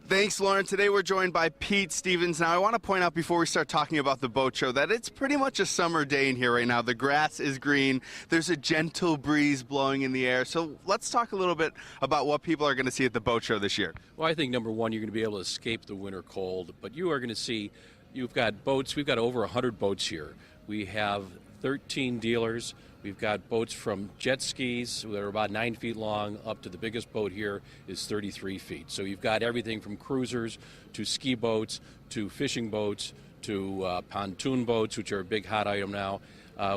Thanks, Lauren. Today we're joined by Pete Stevens. Now, I want to point out before we start talking about the boat show that it's pretty much a summer day in here right now. The grass is green. There's a gentle breeze blowing in the air. So let's talk a little bit about what people are going to see at the boat show this year. Well, I think, number one, you're going to be able to escape the winter cold, but you are going to see, you've got boats. We've got over 100 boats here. We have 13 dealers. We've got boats from jet skis that are about 9 feet long up to the biggest boat here is 33 feet. So you've got everything from cruisers to ski boats to fishing boats to pontoon boats, which are a big hot item now.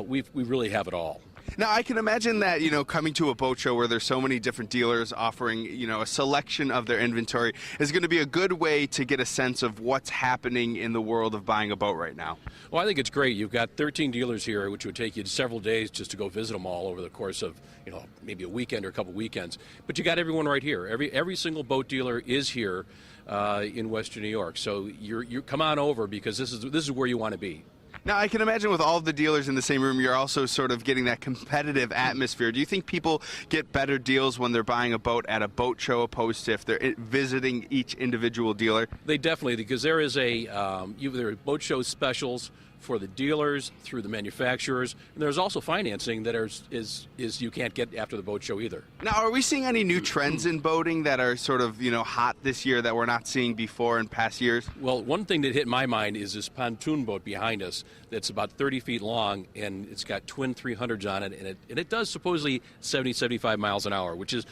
We really have it all. Now, I can imagine that, coming to a boat show where there's so many different dealers offering, a selection of their inventory is going to be a good way to get a sense of what's happening in the world of buying a boat right now. Well, I think it's great. You've got 13 dealers here, which would take you several days just to go visit them all over the course of, maybe a weekend or a couple weekends. But you got everyone right here. Every single boat dealer is here in Western New York. So you come on over because this is where you want to be. Now, I can imagine with all of the dealers in the same room, you're also sort of getting that competitive atmosphere. Do you think people get better deals when they're buying a boat at a boat show opposed to if they're visiting each individual dealer? They definitely, because there is there are boat show specials for the dealers through the manufacturers, and there's also financing that is you can't get after the boat show either. Now, are we seeing any new trends in boating that are sort of hot this year that we're not seeing before in past years? Well, one thing that hit my mind is this pontoon boat behind us that's about 30 feet long, and it's got twin 300s on it, and it does supposedly 75 miles an hour, which is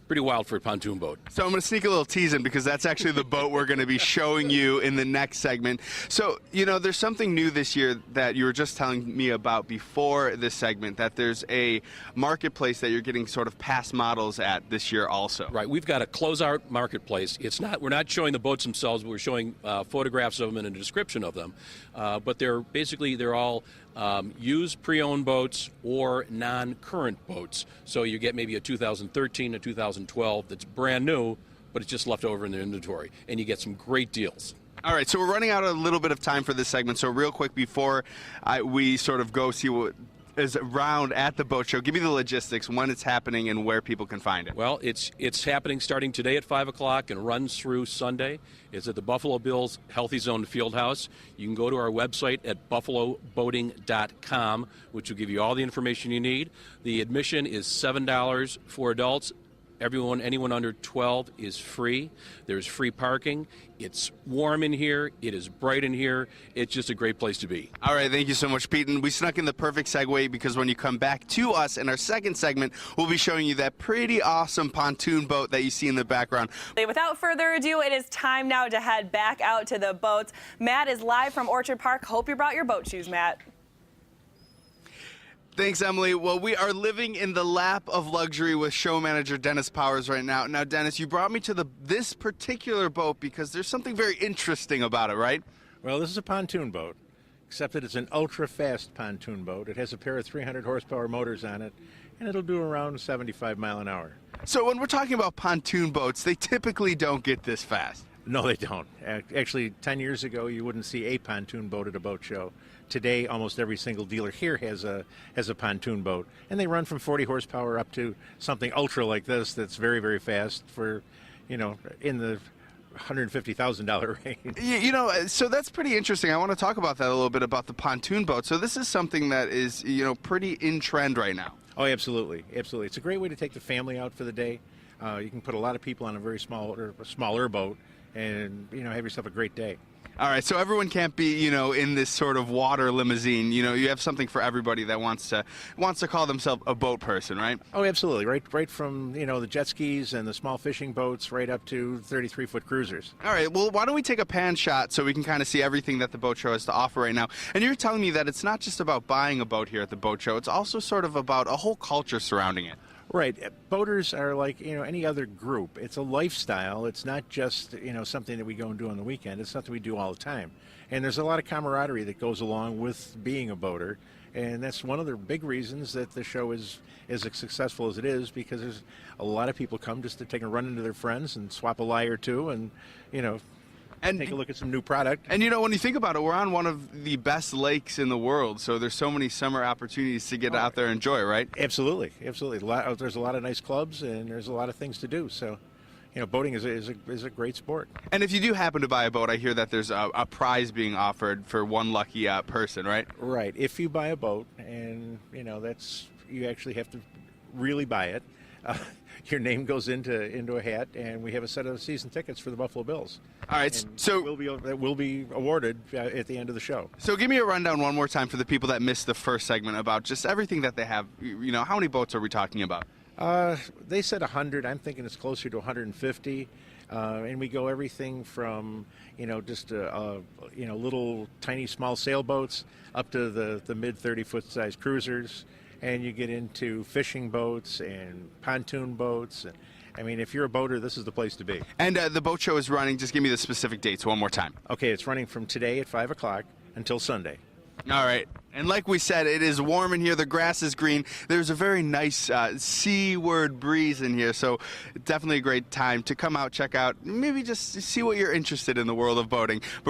pretty wild for a pontoon boat. So I'm going to sneak a little tease in because that's actually the boat we're going to be showing you in the next segment. So, there's something new this year that you were just telling me about before this segment, that there's a marketplace that you're getting sort of past models at this year also. Right. We've got a closeout marketplace. We're not showing the boats themselves, but we're showing photographs of them and a description of them. But they're all used pre-owned boats or non-current boats. So you get maybe a 2013, a 2012 that's brand new, but it's just left over in the inventory, and you get some great deals. All right, so we're running out of a little bit of time for this segment, so real quick before we sort of go see what is around at the boat show, give me the logistics, when it's happening and where people can find it. Well, it's happening starting today at 5 o'clock and runs through Sunday. It's at the Buffalo Bills Healthy Zone Fieldhouse. You can go to our website at buffaloboating.com, which will give you all the information you need. The admission is $7 for adults. Anyone under 12 is free. There's free parking. It's warm in here. It is bright in here. It's just a great place to be. All right, thank you so much, Pete. And we snuck in the perfect segue because when you come back to us in our second segment, we'll be showing you that pretty awesome pontoon boat that you see in the background. Without further ado, it is time now to head back out to the boats. Matt is live from Orchard Park. Hope you brought your boat shoes, Matt. Thanks, Emily. Well, we are living in the lap of luxury with show manager Dennis Powers right now. Now, Dennis, you brought me to this particular boat because there's something very interesting about it, right? Well, this is a pontoon boat, except that it's an ultra-fast pontoon boat. It has a pair of 300 horsepower motors on it, and it'll do around 75 mile an hour. So when we're talking about pontoon boats, they typically don't get this fast. No, they don't. Actually, 10 years ago, you wouldn't see a pontoon boat at a boat show. Today, almost every single dealer here has a pontoon boat, and they run from 40 horsepower up to something ultra like this that's very, very fast for, in the $150,000 range. So that's pretty interesting. I want to talk about that a little bit about the pontoon boat. So this is something that is, pretty in trend right now. Oh, absolutely, absolutely. It's a great way to take the family out for the day. You can put a lot of people on a very smaller boat, and have yourself a great day. All right, so everyone can't be, in this sort of water limousine. You have something for everybody that wants to call themselves a boat person, right? Oh, absolutely. Right from, the jet skis and the small fishing boats right up to 33-foot cruisers. All right, well, why don't we take a pan shot so we can kind of see everything that the boat show has to offer right now. And you're telling me that it's not just about buying a boat here at the boat show. It's also sort of about a whole culture surrounding it. Right. Boaters are like, any other group. It's a lifestyle. It's not just, something that we go and do on the weekend. It's something we do all the time. And there's a lot of camaraderie that goes along with being a boater. And that's one of the big reasons that the show is as successful as it is, because there's a lot of people come just to take a run into their friends and swap a lie or two and, and take a look at some new product. And when you think about it, we're on one of the best lakes in the world, so there's so many summer opportunities to get out there and enjoy, right? Absolutely, absolutely. There's a lot of nice clubs, and there's a lot of things to do. So, boating is a great sport. And if you do happen to buy a boat, I hear that there's a prize being offered for one lucky person, right? Right. If you buy a boat, and you actually have to really buy it. Your name goes into a hat, and we have a set of season tickets for the Buffalo Bills. All right, And so that will be awarded at the end of the show. So give me a rundown one more time for the people that missed the first segment about just everything that they have. How many boats are we talking about? They said 100. I'm thinking it's closer to 150. And we go everything from, just little tiny small sailboats up to the mid 30-foot size cruisers. And you get into fishing boats and pontoon boats. I mean, if you're a boater, this is the place to be. And the boat show is running. Just give me the specific dates one more time. Okay, it's running from today at 5 o'clock until Sunday. All right. And like we said, it is warm in here. The grass is green. There's a very nice seaward breeze in here. So definitely a great time to come out, check out, maybe just see what you're interested in the world of boating. But